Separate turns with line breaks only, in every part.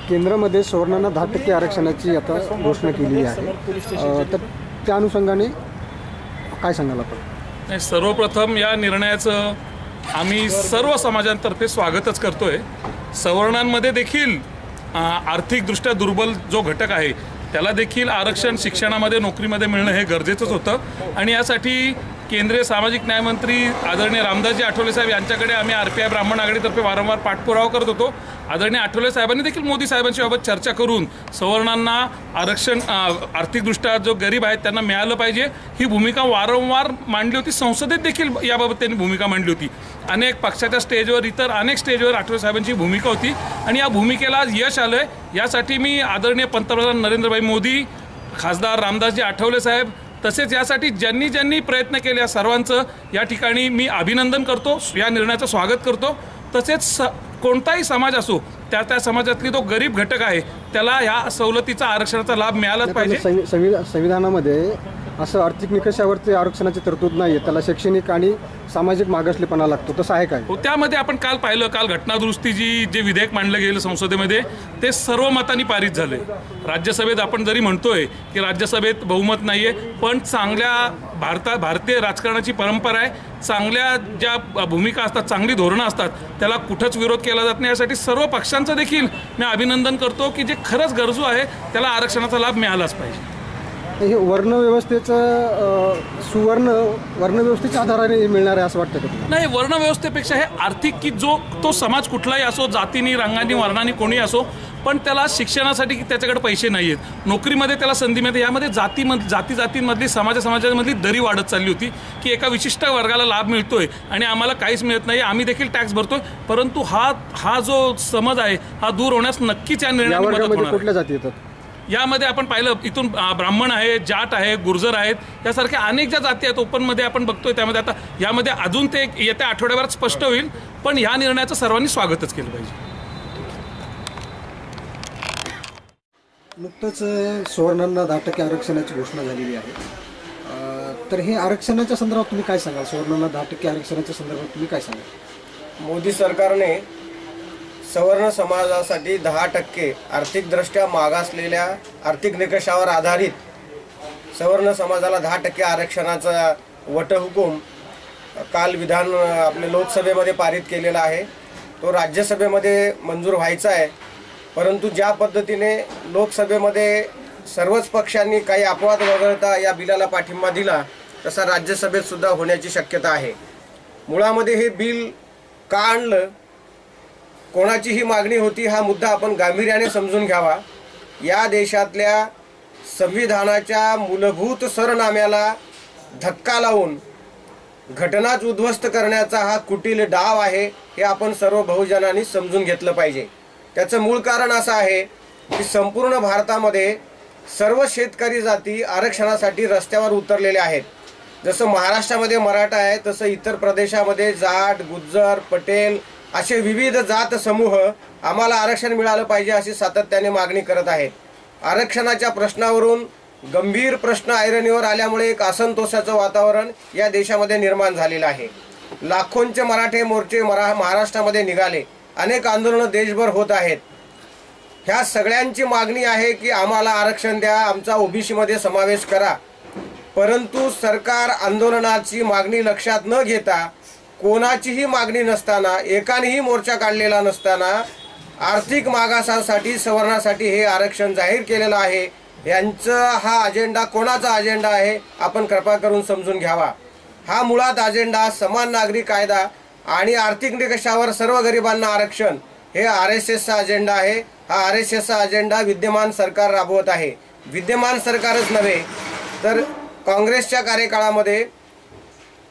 केंद्रामध्ये सवर्णांना 10% आरक्षणाची आता घोषणा केली आहे, तर त्या अनुषंगाने काय सांगाल आपण?
सर्वप्रथम या निर्णयाचं आम्ही सर्व समाजांतर्फे स्वागतच करतोय। सवर्णांमध्ये देखील आर्थिकदृष्ट्या दुर्बल जो घटक आहे त्याला देखील आरक्षण शिक्षणामध्ये नोकरीमध्ये मिळणं हे गरजेचंच होतं आणि यासाठी केंद्रीय सामाजिक न्याय मंत्री आदरणीय रामदासजी आठवले साहेब यांच्याकडे आम्ही RPI ब्राह्मण आघाडीतर्फे वारंवार पाठपुरावा करत होतो। आदरणीय आठवले साहेबांनी देखील मोदी साहेबांच्या बाबत चर्चा करून सवर्णांना आरक्षण आर्थिकदृष्ट्या जो गरीब आहेत त्यांना मिळालं पाहिजे ही भूमिका वारंवार मांडली होती। संसदेत देखील याबाबत त्यांनी भूमिका मांडली होती। अनेक पक्षाच्या स्टेजवर इतर अनेक स्टेजवर आठवले साहेबांची भूमिका होती आणि या भूमिकेला यश आलंय। यासाठी मी आदरणीय पंतप्रधान नरेंद्रभाई मोदी, खासदार रामदासजी आठवले साहेब तसेच यासाठी ज्यांनी प्रयत्न केले या सर्वांचं या ठिकाणी मी अभिनंदन करतो, या निर्णयाचं स्वागत करतो। तसेच कोणताही समाज असो त्या समाजातली तो गरीब घटक आहे त्याला या सवलतीचा आरक्षणाचा लाभ मिळालाच पाहिजे।
संविधानामध्ये असं आर्थिक निकषावरती आरक्षणाची तरतूद नाही, त्याला शैक्षणिक आणि सामाजिक मागासलेपणा लागतो, तसं आहे काय?
त्यामध्ये आपण काल पाहिलं, काल घटनादुरुस्ती जे विधेयक मांडलं गेलं संसदेमध्ये ते सर्व मतांनी पारित झाले। राज्यसभेत आपण जरी म्हणतोय की राज्यसभेत बहुमत नाहीये, पण चांगल्या भारतीय राजकारणाची परंपरा आहे, चांगल्या ज्या भूमिका असतात, चांगली धोरणं असतात त्याला कुठंच विरोध केला जात नाही। यासाठी सर्व पक्षांचं देखील मी अभिनंदन करतो की जे खरंच गरजू आहे त्याला आरक्षणाचा लाभ मिळालाच पाहिजे।
हे वर्णव्यवस्थेच्या आधाराने मिळणार आहे असं वाटतं का?
नाही, वर्णव्यवस्थेपेक्षा हे आर्थिक की तो समाज कुठलाही असो, जातीनी रंगानी वर्णानी कोणी असो, पण त्याला शिक्षणासाठी त्याच्याकडे पैसे नाही आहेत, नोकरीमध्ये त्याला संधी मिळते। यामध्ये जातींमधली समाजामधली दरी वाढत चालली होती की एका विशिष्ट वर्गाला लाभ मिळतोय आणि आम्हाला काहीच मिळत नाही, आम्ही देखील टॅक्स भरतोय, परंतु हा जो समज आहे हा दूर होण्यास नक्कीच या निर्णयाने मदत होणार आहे।
कुठल्या जाती येतात
यामध्ये? आपण पाहिलं इथून ब्राह्मण आहे, जाट आहे, गुर्जर आहेत, यासारख्या अनेक ज्या जाती आहेत ओपनमध्ये आपण बघतोय, त्यामध्ये आता यामध्ये अजून ते येत्या आठवड्याभरात स्पष्ट होईल, पण या निर्णयाचं सर्वांनी स्वागतच केलं पाहिजे।
नुकतंच सवर्णांना 10% आरक्षणाची घोषणा झालेली आहे, तर हे आरक्षणाच्या संदर्भात तुम्ही काय सांगाल? सवर्णांना 10% आरक्षणाच्या संदर्भात तुम्ही काय सांगाल?
मोदी सरकारने सवर्ण समाजासाठी 10% आर्थिकदृष्ट्या मागासलेल्या आर्थिक निकषावर आधारित सवर्ण समाजाला 10% आरक्षणाचा वटहुकूम काल आपल्या लोकसभेमध्ये पारित केलेला आहे। तो राज्यसभेमध्ये मंजूर व्हायचा आहे, परंतु ज्या पद्धतीने लोकसभेमध्ये सर्वच पक्षांनी काही अपवाद वगळता या बिलाला पाठिंबा दिला तसा राज्यसभेत सुद्धा होण्याची शक्यता आहे। मुळामध्ये हे बिल का आणलं, कोणाची ही मागणी होती, हा मुद्दा आपण गांभीर्याने समजून घ्यावा। या देशातल्या संविधानाच्या मूलभूत सरनाम्याला धक्का लावून घटनाच उद्ध्वस्त करण्याचा हा कुटील डाव आहे, हे आपण सर्व बहुजनांनी समजून घेतलं पाहिजे। त्याचं मूळ कारण असं आहे की संपूर्ण भारतामध्ये सर्व शेतकरी जाती आरक्षणासाठी रस्त्यावर उतरलेल्या आहेत। जसं महाराष्ट्रामध्ये मराठा आहे तसं इतर प्रदेशामध्ये जाट, गुज्जर, पटेल असे विविध जात समूह आम्हाला आरक्षण मिळालं पाहिजे अशी सातत्याने मागणी करत आहेत। आरक्षणाच्या प्रश्नावरून गंभीर प्रश्न ऐरणीवर आल्यामुळे एक असंतोषाचं वातावरण या देशामध्ये निर्माण झालेलं आहे। लाखोंचे मराठे मोर्चे महाराष्ट्रामध्ये निघाले, अनेक आंदोलनं देशभर होत आहेत। ह्या सगळ्यांची मागणी आहे की आम्हाला आरक्षण द्या, आमचा OBC मध्ये समावेश करा, परंतु सरकार आंदोलनाची मागणी लक्षात न घेता, कोणाचीही मागणी नसताना, एकानेही मोर्चा काढलेला नसताना आर्थिक मागासासाठी सवर्णासाठी हे आरक्षण जाहीर केलेलं आहे। यांचा हा अजेंडा कोणाचा अजेंडा आहे आपण कृपा करून समजून घ्यावा। हा मुळात अजेंडा समान नागरी कायदा आणि आर्थिक निकषावर सर्व गरिबांना आरक्षण हे RSSचा अजेंडा आहे। हा RSSचा अजेंडा विद्यमान सरकार राबवत आहे। विद्यमान सरकारच नव्हे तर काँग्रेसच्या कार्यकाळामध्ये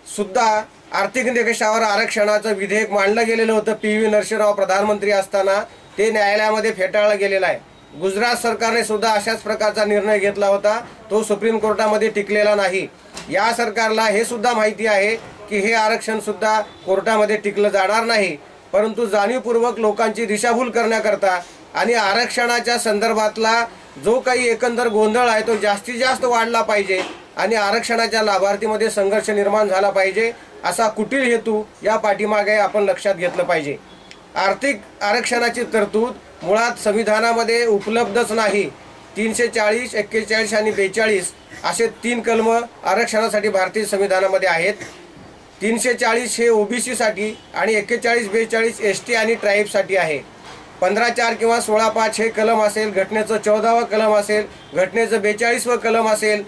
सुद्धा आर्थिक निकषावर आरक्षणाचं विधेयक मांडलं गेलेलं होतं। PV नरसिंहराव प्रधानमंत्री असताना ते न्यायालयामध्ये फेटाळलं गेलेलं आहे। गुजरात सरकारने सुद्धा अशाच प्रकारचा निर्णय घेतला होता, तो सुप्रीम कोर्टामध्ये टिकलेला नाही। या सरकारला हे सुद्धा माहिती आहे की हे आरक्षण सुद्धा कोर्टामध्ये टिकलं जाणार नाही, परंतु जाणीवपूर्वक लोकांची दिशाभूल करण्याकरता आणि आरक्षणाच्या संदर्भातला जो काही एकंदर गोंधळ आहे तो जास्तीत जास्त वाढला पाहिजे आणि आरक्षणाच्या लाभार्थीमध्ये संघर्ष निर्माण झाला पाहिजे असा कुटील हेतू या पाठीमागे आपण लक्षात घेतलं पाहिजे। आर्थिक आरक्षणाची तरतूद मुळात संविधानामध्ये उपलब्धच नाही. 340, 41 आणि 42 असे 3 कलम आरक्षणासाठी भारतीय संविधानामध्ये आहेत. 340 हे ओबीसीसाठी आणि 41, 42 एसटी आणि ट्राईबसाठी आहे. 15(4) किंवा 16(5) हे कलम असेल, घटनेचं 14वा कलम असेल, घटनेचं 42वा कलम असेल.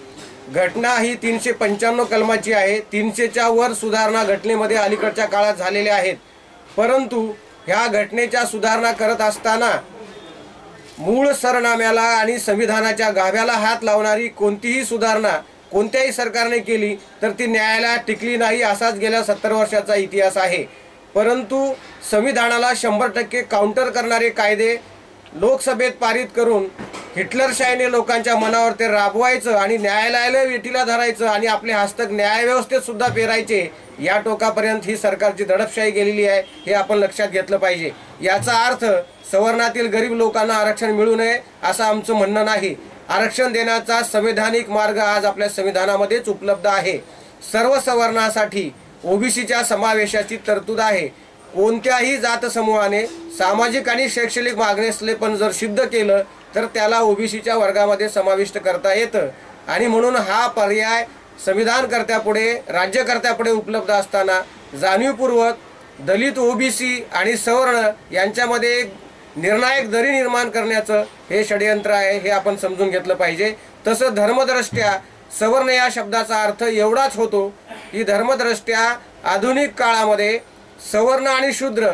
घटना ही 395 कलमाची आहे. 300च्या वर सुधारणा घटनेमध्ये अलीकडच्या काळात झालेल्या आहेत. परंतु ह्या घटनेच्या सुधारणा करत असताना मूळ सरनाम्याला आणि संविधानाच्या गाभ्याला हात लावणारी कोणतीही सुधारणा कोणत्याही सरकारने केली तर ती न्यायालयात टिकली नाही. असाच गेल्या 70 वर्षाचा इतिहास आहे. परंतु संविधानाला 100% काउंटर करणारे कायदे लोकसभेत पारित करून हिटलरशाहीने लोकांच्या मनावर ते राबवायचं आणि न्यायालयाला वेठीला धरायचं आणि आपले हस्तक न्यायव्यवस्थेत सुद्धा पेरायचे, या टोकापर्यंत ही सरकारची दडपशाही गेलेली आहे. हे आपण लक्षात घेतलं पाहिजे. याचा अर्थ सवर्णातील गरीब लोकांना आरक्षण मिळू नये असं आमचं म्हणणं नाही. आरक्षण देण्याचा संवैधानिक मार्ग आज आपल्या संविधानामध्येच उपलब्ध आहे. सर्व सवर्णासाठी ओबीसीच्या समावेशाची तरतूद आहे. कोणत्याही जात समूहाने सामाजिक आणि शैक्षणिक मागणीसले पण जर सिद्ध केलं तर त्याला ओबीसीच्या वर्गामध्ये समाविष्ट करता येतं. आणि म्हणून हा पर्याय संविधानकर्त्यापुढे, राज्यकर्त्यापुढे उपलब्ध असताना जाणीवपूर्वक दलित, ओबीसी आणि सवर्ण यांच्यामध्ये एक निर्णायक दरी निर्माण करण्याचं हे षडयंत्र आहे. हे आपण समजून घेतलं पाहिजे. तसं धर्मदृष्ट्या सवर्ण या शब्दाचा अर्थ एवढाच होतो की धर्मदृष्ट्या आधुनिक काळामध्ये सवर्ण आणि शूद्र,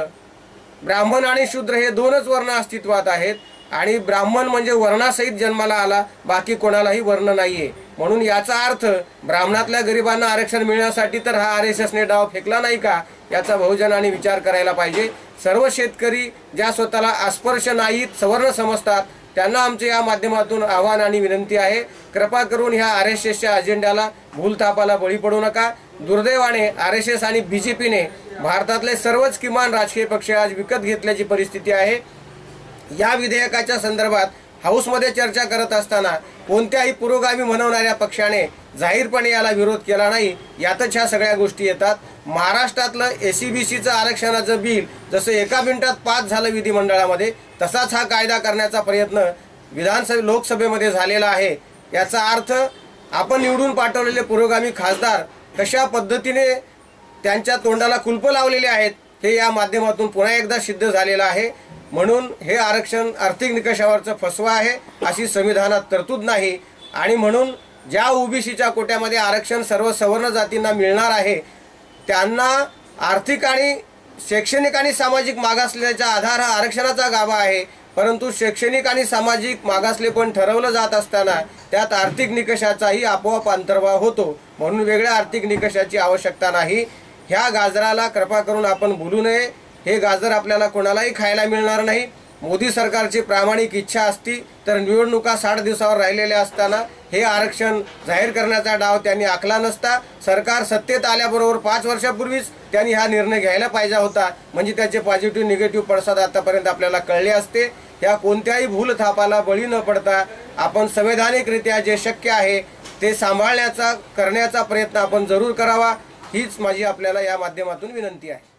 ब्राह्मण आणि शूद्र हे 2च वर्ण अस्तित्वात आहेत. आणि ब्राह्मण म्हणजे वर्णासहित जन्माला आला, बाकी कोणालाही वर्ण नाहीये. म्हणून याचा अर्थ ब्राह्मणातल्या गरिबांना आरक्षण मिळण्यासाठी तर हा RSSने डाव फेकला नाही का, याचा बहुजनांनी विचार करायला पाहिजे. सर्व शेतकरी ज्या स्वतःला अस्पृश्य नाहीत, सवर्ण समजतात, त्यांना आमचे या माध्यमातून आव्हान आणि विनंती आहे, कृपा करून ह्या RSSच्या अजेंड्याला भूलथापाला बळी पडू नका. दुर्दैवाने RSS आणि BJPने भारतातले सर्वच किमान राजकीय पक्ष आज विकत घेतल्याची परिस्थिती आहे. या विधेयकाच्या संदर्भात हाऊसमध्ये चर्चा करत असताना कोणत्याही पुरोगामी म्हणवणाऱ्या पक्षाने जाहीरपणे याला विरोध केला नाही. यातच ह्या सगळ्या गोष्टी येतात. महाराष्ट्रातलं SCBCचं आरक्षणाचं बिल जसं एका मिनिटात पास झालं विधिमंडळामध्ये, तसाच हा कायदा करण्याचा प्रयत्न लोकसभेमध्ये झालेला आहे. याचा अर्थ आपण निवडून पाठवलेले पुरोगामी खासदार कशा पद्धतीने त्यांच्या तोंडाला कुलपं लावलेले आहेत हे या माध्यमातून पुन्हा एकदा सिद्ध झालेलं आहे. म्हणून हे आरक्षण आर्थिक निकषावरचं फसवा आहे, अशी संविधानात तरतूद नाही. आणि म्हणून ज्या ओबीसीच्या कोट्यामध्ये आरक्षण सर्व सवर्ण जातींना मिळणार आहे त्यांना आर्थिक आणि शैक्षणिक आणि सामाजिक मागासलेल्याचा आधार हा आरक्षणाचा गाभा आहे. परंतु शैक्षणिक आणि सामाजिक मागासलेपण ठरवलं जात असताना त्यात आर्थिक निकषाचाही आपोआप अंतर्भाव होतो. म्हणून वेगळ्या आर्थिक निकषाची आवश्यकता नाही. ह्या गाजराला कृपा करून आपण भुलू नये. हे गाजर आपल्याला कोणालाही खायला मिळणार नाही. मोदी सरकारची प्रामाणिक इच्छा असती तर निवडणुका 60 दिवसावर राहिलेल्या असताना हे आरक्षण जाहीर करण्याचा डाव त्यांनी आखला नसता. सरकार सत्तेत आल्याबरोबर 5 वर्षापूर्वीच त्यांनी हा निर्णय घ्यायला पाहिजे होता. म्हणजे त्याचे पॉझिटिव्ह निगेटिव्ह पडसाद आतापर्यंत आपल्याला कळले असते. या कोणत्याही भूलथापाला बळी न पडता आपण संवैधानिकरित्या जे शक्य आहे ते करण्याचा प्रयत्न आपण जरूर करावा. हीच माझी आपल्याला या माध्यमातून विनंती आहे.